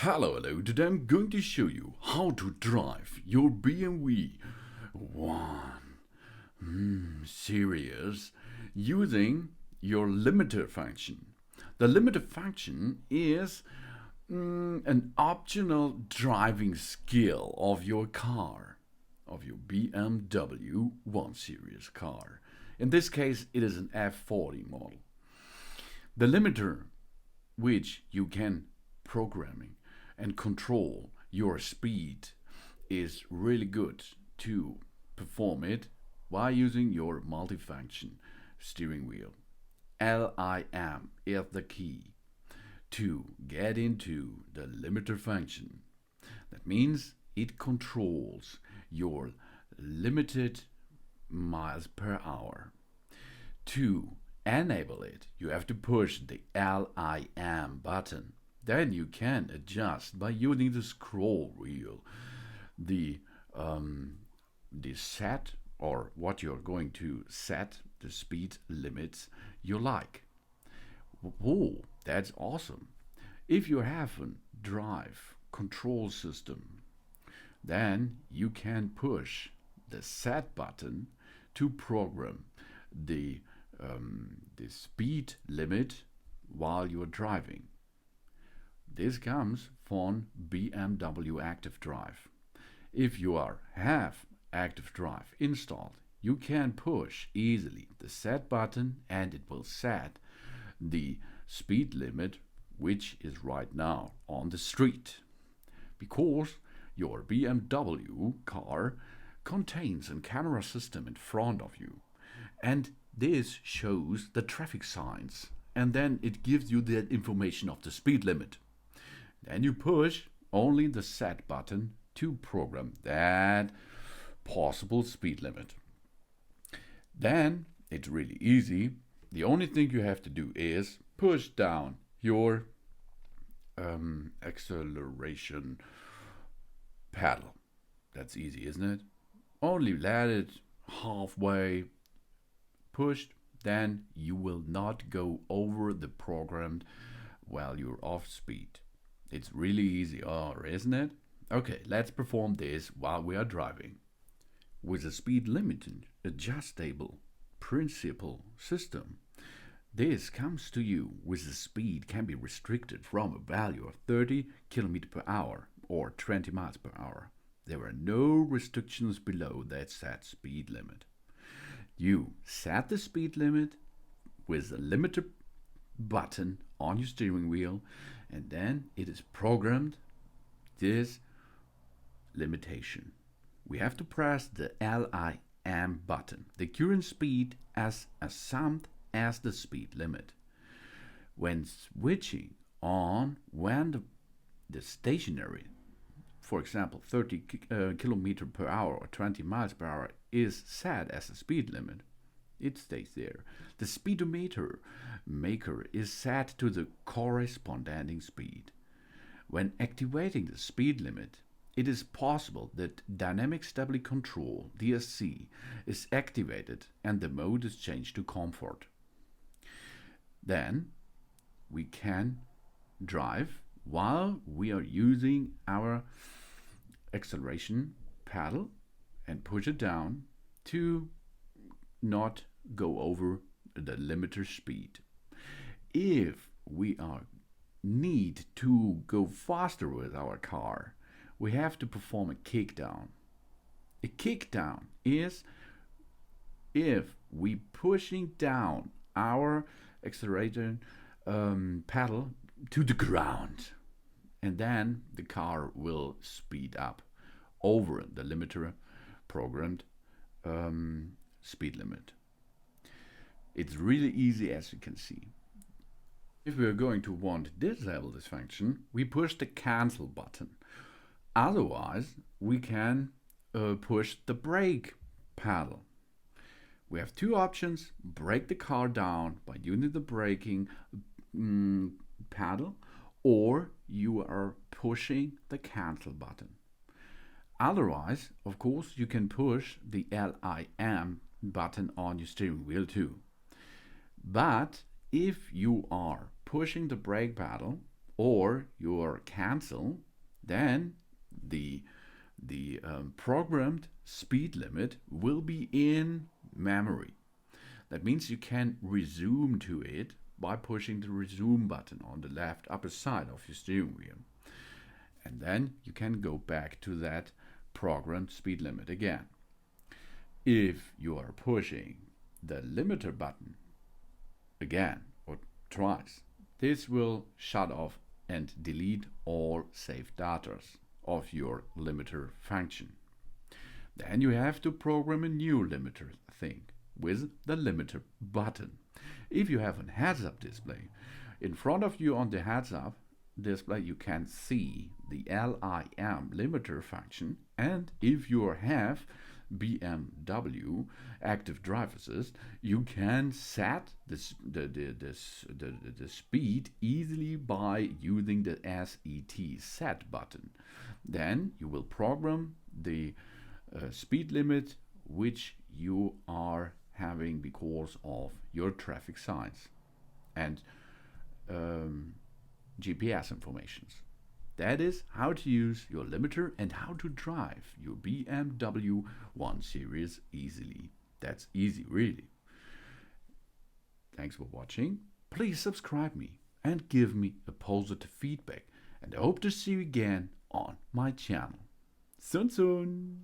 Hello, today I'm going to show you how to drive your BMW 1 series using your limiter function. The limiter function is an optional driving skill of your car, of your BMW 1 series car. In this case, it is an F40 model. The limiter, which you can programming and control your speed, is really good to perform it while using your multifunction steering wheel. LIM is the key to get into the limiter function. That means it controls your limited miles per hour. To enable it, you have to push the LIM button. Then you can adjust by using the scroll wheel the set, or what you're going to set, the speed limits you like. Oh, that's awesome. If you have a drive control system, then you can push the set button to program the speed limit while you're driving. This comes from BMW Active Drive. If you have Active Drive installed, you can push easily the set button and it will set the speed limit which is right now on the street. Because your BMW car contains a camera system in front of you, and this shows the traffic signs, and then it gives you the information of the speed limit. Then you push only the set button to program that possible speed limit. Then it's really easy. The only thing you have to do is push down your acceleration pedal. That's easy, isn't it? Only let it halfway pushed, then you will not go over the programmed while you're off speed. It's really easy, isn't it? Okay, let's perform this while we are driving. With a speed limited adjustable principle system, this comes to you with the speed can be restricted from a value of 30 km per hour or 20 miles per hour. There are no restrictions below that set speed limit. You set the speed limit with the limiter button on your steering wheel, and then it is programmed this limitation. We have to press the LIM button. The current speed as assumed as the speed limit. When switching on, when the stationary, for example 30 km per hour or 20 miles per hour, is set as a speed limit, it stays there. The speedometer maker is set to the corresponding speed. When activating the speed limit, it is possible that dynamic stability control DSC is activated and the mode is changed to comfort. Then we can drive while we are using our acceleration pedal and push it down to not go over the limiter speed. If we need to go faster with our car, we have to perform a kickdown. A kickdown is if we pushing down our accelerator pedal to the ground, and then the car will speed up over the limiter programmed speed limit. It's really easy, as you can see. If we are going to want to disable this function, we push the cancel button. Otherwise, we can push the brake pedal. We have two options: brake the car down by using the braking pedal, or you are pushing the cancel button. Otherwise, of course, you can push the LIM button on your steering wheel too. But if you are pushing the brake pedal or you cancel, then the programmed speed limit will be in memory. That means you can resume to it by pushing the resume button on the left upper side of your steering wheel. And then you can go back to that programmed speed limit again. If you are pushing the limiter button again or twice, this will shut off and delete all saved data of your limiter function. Then you have to program a new limiter thing with the limiter button. If you have a heads-up display, in front of you on the heads-up display you can see the LIM limiter function, and if you have BMW active drive assist, you can set the speed easily by using the set button. Then you will program the speed limit which you are having because of your traffic signs and GPS informations. That is how to use your limiter and how to drive your BMW 1 Series easily. That's easy, really. Thanks for watching. Please subscribe me and give me a positive feedback. And I hope to see you again on my channel. Soon.